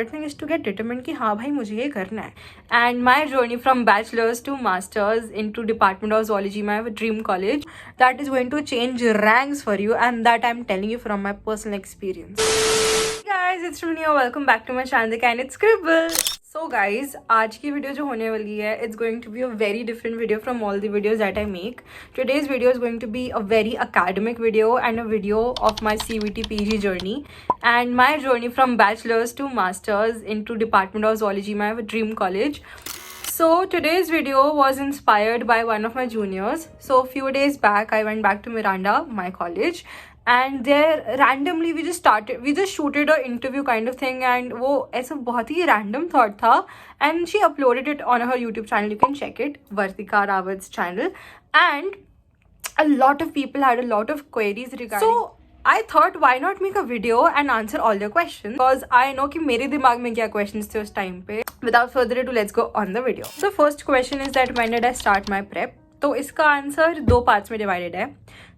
Thing is to get determined कि हाँ भाई मुझे ये करना है. And my journey from bachelors to masters into department of zoology, my dream college, that is going to change ranks for you, and that I'm telling you from my personal experience. Hey guys, it's Runia. Welcome back to my channel and it's Scribble. So guys, आज की video जो होने वाली है, it's going to be a very different video from all the videos that I make. Today's video is going to be a very academic video and a video of my CVT PG journey and my journey from bachelor's to master's into Department of Zoology, my dream college. So today's video was inspired by one of my juniors. So a few days back, I went back to Miranda, my college, and there randomly we just shooted a interview kind of thing, and वो ऐसा बहुत ही random thought था, and she uploaded it on her YouTube channel. You can check it, Vartika Rawat's channel, and a lot of people had a lot of queries regarding. So I thought why not make a video and answer all your questions, because I know कि मेरे दिमाग में क्या questions थे उस time पे. Without further ado, let's go on the video. The first question is that when did I start my prep? तो इसका आंसर दो पार्ट्स में डिवाइडेड है.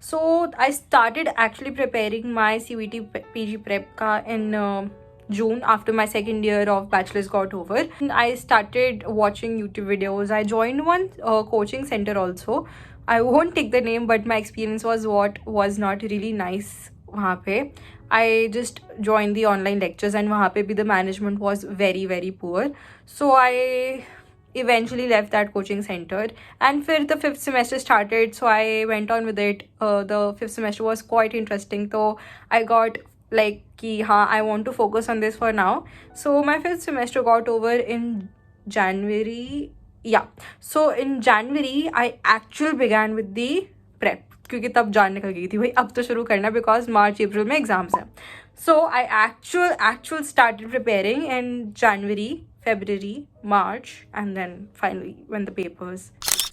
So I started actually preparing my CVT PG prep का इन June after my second year of bachelor's got over. I started watching YouTube videos. I joined one coaching center also. I won't take the name, but my experience was not really nice वहाँ पे. I just joined the online lectures and वहाँ पे भी the management was very very poor. So I eventually left that coaching center, and फिर the fifth semester started, so I went on with it. The fifth semester was quite interesting, so I got like कि हाँ I want to focus on this for now. So my fifth semester got over in January. Yeah, so in January I actually began with the prep, क्योंकि तब जान निकल गई थी भाई अब तो शुरू करना, बिकॉज मार्च अप्रैल में एग्जाम्स हैं. So I actual started preparing in January, February, March, and then finally when the papers.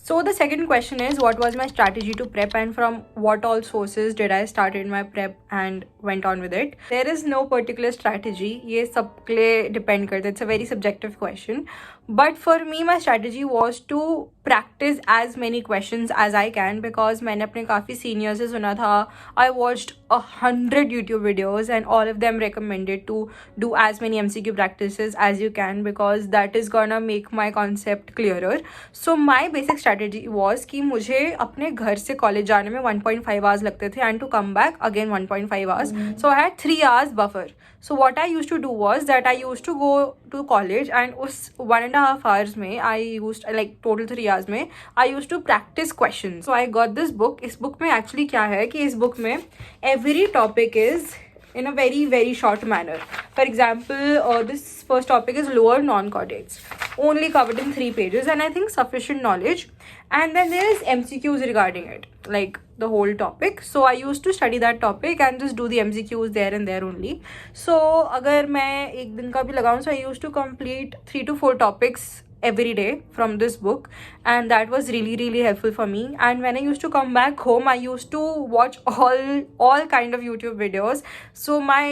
So the second question is, what was my strategy to prep and from what all sources did I started my prep and went on with it? There is no particular strategy. ये सबके लिए depend करता है. It's a very subjective question. But for me, my strategy was to practice as many questions as I can, because मैंने अपने काफ़ी seniors से सुना था. I watched 100 YouTube videos and all of them recommended to do as many MCQ practices as you can, because that is gonna make my concept clearer. So my basic strategy was कि मुझे अपने घर से college जाने में 1.5 hours लगते थे and to come back again 1.5 hours. So I had 3 hours buffer. So what I used to do was that I used to go to college, and उस 1.5 hours में I used like total 3 hours में I used to practice questions. So I got this book. इस book में actually क्या है कि इस book में every topic is in a very very short manner. For example, this first topic is lower non-cortex, only covered in 3 pages, and I think sufficient knowledge. And then there is MCQs regarding it, like the whole topic. So I used to study that topic and just do the MCQs there and there only. So अगर मैं एक दिन का भी लगाऊँ, so I used to complete 3 to 4 topics every day from this book, and that was really really helpful for me. And when I used to come back home, I used to watch all kind of YouTube videos. So my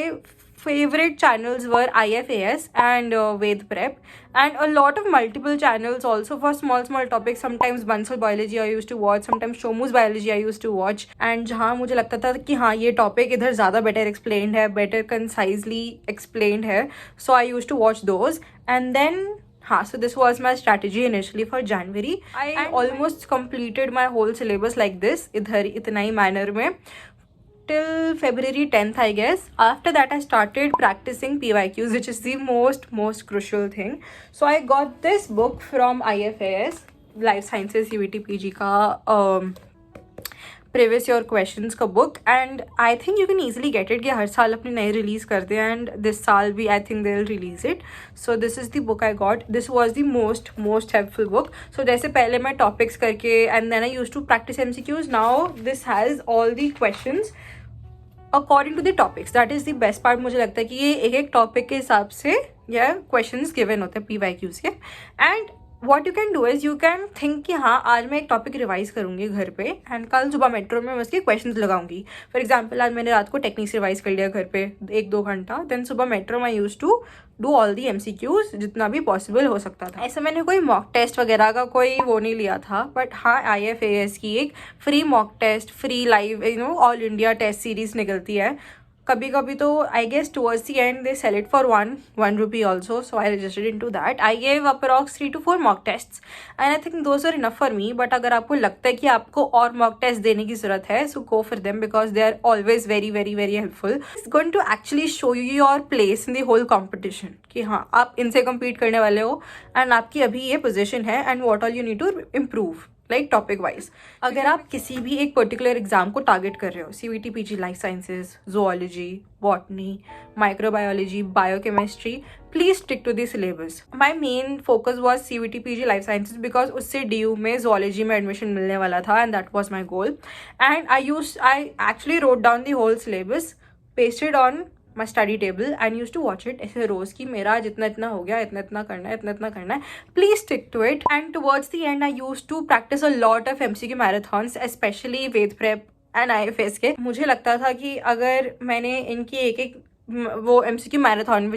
favorite channels were IFAS and Ved Prep, and a lot of multiple channels also for small topics. Sometimes Bansal Biology I used to watch, sometimes Shomu's Biology I used to watch, and जहाँ मुझे लगता था कि हाँ ये topic इधर ज़्यादा better explained है, better concisely explained है, so I used to watch those. And then so this was my strategy initially for January. I almost completed my whole syllabus like this, इधर इतना ही manner में, till February 10th I guess. After that I started practicing PYQs, which is the most crucial thing. So I got this book from IFAS, Life Sciences CVT PG का previous year questions का book, and I think you can easily get it कि हर साल अपनी नई release करते हैं, and this साल भी I think they'll release it. So this is the book I got. This was the most helpful book. So जैसे पहले मैं topics करके and then I used to practice MCQs. Now this has all the questions according to the topics. That is the best part. मुझे लगता है कि ये एक topic के हिसाब से या questions given होते हैं PYQs के. And what you can do is you can think कि हाँ आज मैं एक टॉपिक रिवाइज करूँगी घर पे, एंड कल सुबह मेट्रो में मैं उसके क्वेश्चंस लगाऊंगी. फॉर एग्जांपल आज मैंने रात को टेक्निक्स रिवाइज कर लिया घर पे 1-2 घंटा, देन सुबह मेट्रो में use to do all the MCQs जितना भी पॉसिबल हो सकता था. ऐसे मैंने कोई मॉक टेस्ट वगैरह का कोई वो नहीं लिया था, बट हाँ IFAS की एक free mock test, free live all India test series निकलती है, कभी कभी तो I guess towards the end they sell it for one rupee also, so I registered into that. I gave approx 3 to 4 mock test and I think those are enough for me. But अगर आपको लगता है कि आपको और mock test देने की जरूरत है, so go for them because they are always very very very helpful. It's going to actually show you your place in the whole competition कि हाँ आप इनसे कम्पीट करने वाले हो एंड आपकी अभी ये पोजिशन है and what all you need to improve like topic wise. अगर आप किसी भी एक पर्टिकुलर एग्जाम को टारगेट कर रहे हो, CVT PG life sciences, zoology, botany, microbiology, biochemistry, please stick to the syllabus. My main focus was CVT PG life sciences because उससे DU में zoology में admission मिलने वाला था and that was my goal. And I actually wrote down the whole syllabus, pasted on my study table and used to watch it ऐसे रोज की मेरा जितना इतना हो गया, इतना इतना करना है, इतना इतना करना है. Please stick to it. And towards the end I used to practice a lot of MCQ marathons, especially Ved Prep and IFS के. मुझे लगता था कि अगर मैंने इनकी एक एक वो MCQ marathon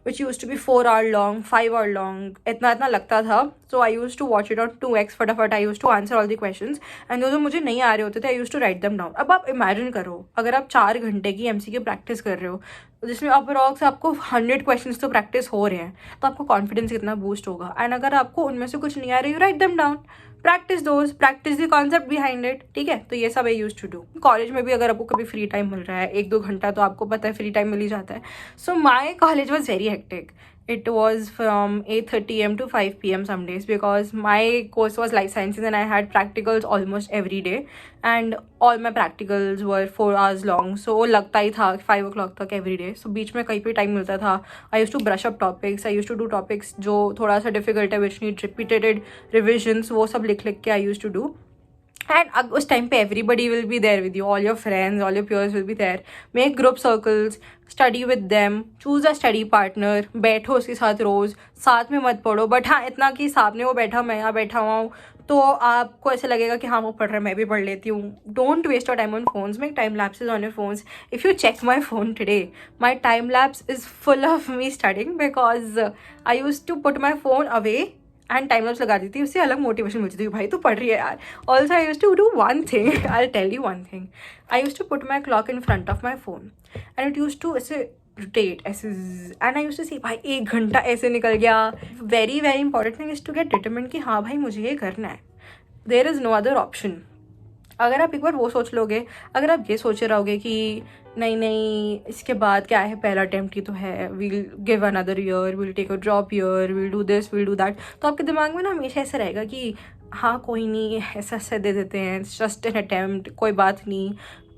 which used to be 4 hour long, 5 hour long, इतना इतना लगता था. So I used to watch it on 2x फटाफट. I used to answer all the questions and जो मुझे नहीं आ रहे होते थे I used to write them down. अब आप इमेजिन करो अगर आप 4 घंटे की MCQ प्रैक्टिस कर रहे हो जिसमें अप्रॉक्स आपको 100 क्वेश्चंस तो प्रैक्टिस हो रहे हैं, तो आपको कॉन्फिडेंस कितना बूस्ट होगा. एंड अगर आपको उनमें से कुछ नहीं आ रही, you write them down, practice those, practice the concept behind it. ठीक है, तो ये सब आई यूज टू डू. कॉलेज में भी अगर आपको कभी फ्री टाइम मिल रहा है 1-2 घंटा, तो आपको पता है फ्री टाइम मिल ही जाता है. So my college was very hectic. It was from 8:30 a.m. to 5 p.m. some days because my course was life sciences and I had practicals almost every day and all my practicals were 4 hours long. So लगता ही था 5 o'clock तक every day. So बीच में कहीं पे time मिलता था. I used to brush up topics. I used to do topics जो थोड़ा सा difficult है, which need repeated revisions. वो सब लिख लिख के I used to do. And उस टाइम पे everybody will be there with you, all your friends, all your peers will be there. Make group circles, study with them, choose a study partner, बैठो उसके साथ रोज़, साथ में मत पढ़ो. But हाँ इतना कि सामने वो बैठा, मैं यहाँ बैठा हुआ हूँ, तो आपको ऐसा लगेगा कि हाँ वो पढ़ रहा है, मैं भी पढ़ लेती हूँ. Don't waste your time on phones, make time lapses on your phones. If you check my phone today, my time lapse is full of me studying because I use to put my phone away and time lapse लगा दी थी. उससे अलग motivation मिलती थी, भाई तू पढ़ रही है यार. Also I use to do one thing, I tell you one thing. I use to put my clock in front of my phone and it use to ऐसे रोटेट ऐसे and I use to see भाई 1 घंटा ऐसे निकल गया. Very very important thing is to get determined कि हाँ भाई मुझे ये करना है. There is no other option. अगर आप एक बार वो सोच लोगे, अगर आप ये सोचे रहोगे कि नहीं इसके बाद क्या है, पहला अटेम्प्ट ही तो है, we'll give another year, we'll take a drop year, we'll do this, we'll do that, तो आपके दिमाग में ना हमेशा ऐसा रहेगा कि हाँ कोई नहीं, ऐसा दे देते हैं, जस्ट एन अटेम्प्ट, कोई बात नहीं,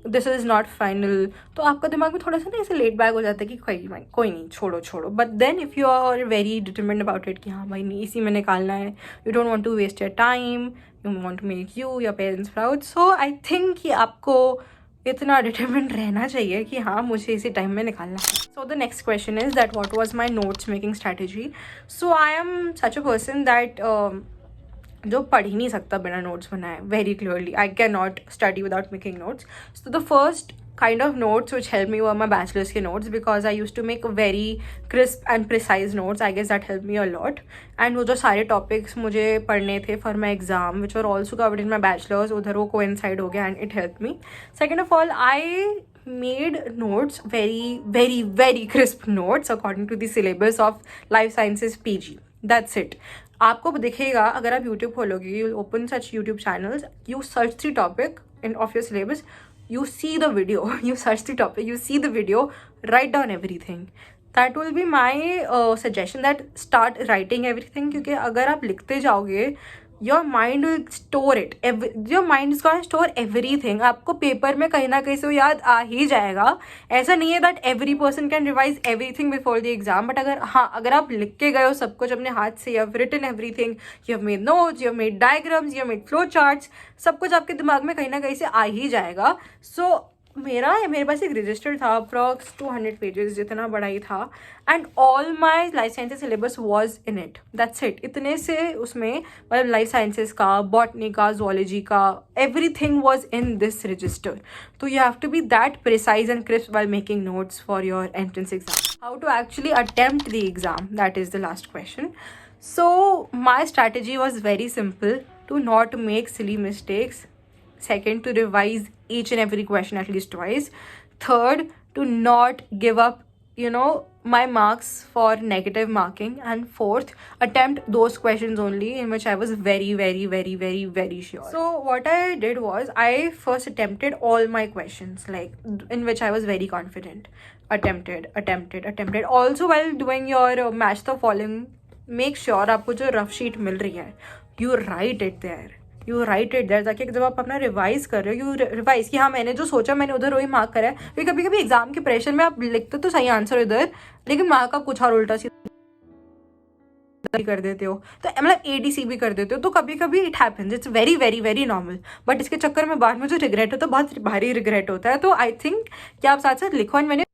दिस इज़ नॉट फाइनल. तो आपका दिमाग में थोड़ा सा ना ऐसे लेट बैक हो जाता है कि कोई नहीं, छोड़ो. But then if you are very determined about it कि हाँ भाई नहीं इसी में निकालना है, you don't want to waste your time, you want to make your parents proud. So I think कि आपको इतना डिटरमिन्ड रहना चाहिए कि हाँ मुझे इसी टाइम में निकालना है. So the next question is that what was my notes making strategy. So I am such a person that जो पढ़ ही नहीं सकता बिना नोट्स बनाए. Very clearly I can not study without making notes. So the first kind of notes which helped me were my bachelor's ke notes because I used to make very crisp and precise notes. I guess that helped me a lot. And वो जो सारे topics मुझे पढ़ने थे for my exam which were also covered in my bachelor's, उधर वो coincide हो गया and it helped me. Second of all, I made notes, very very very crisp notes according to the syllabus of life sciences PG. That's it. आपको दिखेगा अगर आप YouTube खोलोगे, you open such YouTube channels, you search the topic of your syllabus, you see the video, you search the topic, you see the video, write down everything. That will be my suggestion, that start writing everything. क्योंकि अगर आप लिखते जाओगे your mind will store it. Your mind is gonna store everything. आपको paper में कहीं ना कहीं से वो याद आ ही जाएगा. ऐसा नहीं है that every person can revise everything before the exam. But अगर आप लिख के गए हो सब कुछ अपने हाथ से, you have written everything, you have made notes, you have made diagrams, you have made flow charts, सब कुछ आपके दिमाग में कहीं ना कहीं से आ ही जाएगा. So मेरे पास एक रजिस्टर था अप्रॉक्स 200 पेजेस जितना बड़ा ही था and all my life sciences syllabus was in it. That's it. इतने से उसमें मतलब लाइफ साइंसेज का, बॉटनी का, जोलॉजी का, everything was in this register. तो you have to be that precise and crisp while making notes for your entrance exam. How to actually attempt the exam, that is the last question. So my strategy was very simple: to not make silly mistakes. Second, to revise each and every question at least twice. Third, to not give up, my marks for negative marking, and fourth, attempt those questions only in which I was very, very, very, very, very sure. So what I did was I first attempted all my questions, like in which I was very confident. Attempted. Also, while doing your match the following, make sure आपको जो rough sheet मिल रही है, you write it there, ताकि जब आप अपना revise कर रहे हो, यू रिवाइज कि हाँ मैंने जो सोचा मैंने उधर वही मार्क करा है. क्योंकि कभी कभी एग्जाम के प्रेशर में आप लिखते तो सही आंसर उधर, लेकिन मार्क आप कुछ और उल्टा सीधा कर देते हो, तो मतलब ADC भी कर देते हो. तो कभी कभी it happens, it's very very very normal. But इसके चक्कर में बाद में जो रिग्रेट होता है, बहुत भारी रिग्रेट होता है. तो आई थिंक कि आप साथ साथ लिखो, एंड मैंने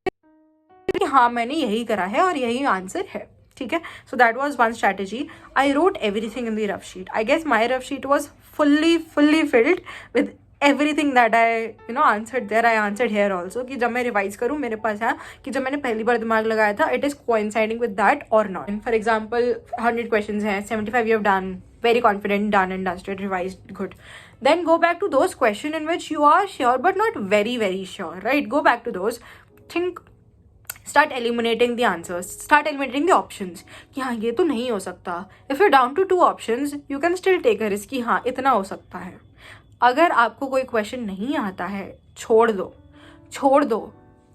कि हाँ मैंने यही करा है और यही आंसर है. ठीक है. So that was one strategy. I wrote everything in the rough sheet. I guess my rough sheet was fully filled with everything that I answered there. I answered here also कि जब मैं revise करूँ मेरे पास है कि जब मैंने पहली बार दिमाग लगाया था, it is coinciding with that or not. For example, 100 questions हैं, 75 you have done, very confident, done and dusted, revised, good. Then go back to those questions in which you are sure but not very very sure, right? Go back to those. Think, start eliminating the answers, start eliminating the options कि हाँ ये तो नहीं हो सकता. If you're down to 2 options, you can still take a risk कि हाँ इतना हो सकता है. अगर आपको कोई क्वेश्चन नहीं आता है, छोड़ दो.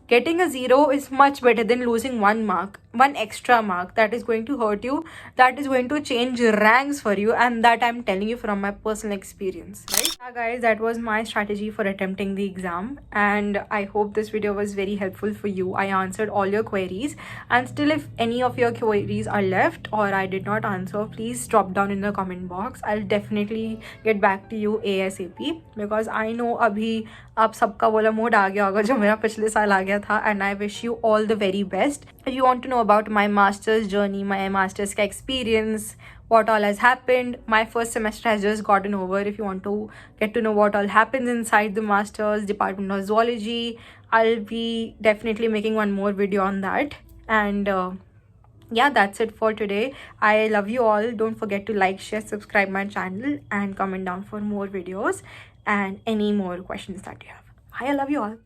Getting a 0 is much better than losing 1 extra mark that is going to hurt you, that is going to change ranks for you, and that I'm telling you from my personal experience, right? Yeah guys, that was my strategy for attempting the exam, and I hope this video was very helpful for you. I answered all your queries, and still if any of your queries are left or I did not answer, please drop down in the comment box. I'll definitely get back to you ASAP, because I know अभी आप सबका बोला mode आ गया होगा जो मेरा पिछले साल आ गया था. And I wish you all the very best. If you want to know about my master's journey, my master's का experience, what all has happened, my first semester has just gotten over. If you want to get to know what all happens inside the master's department of zoology, I'll be definitely making one more video on that. And yeah, that's it for today. I love you all. Don't forget to like, share, subscribe my channel, and comment down for more videos and any more questions that you have. I love you all.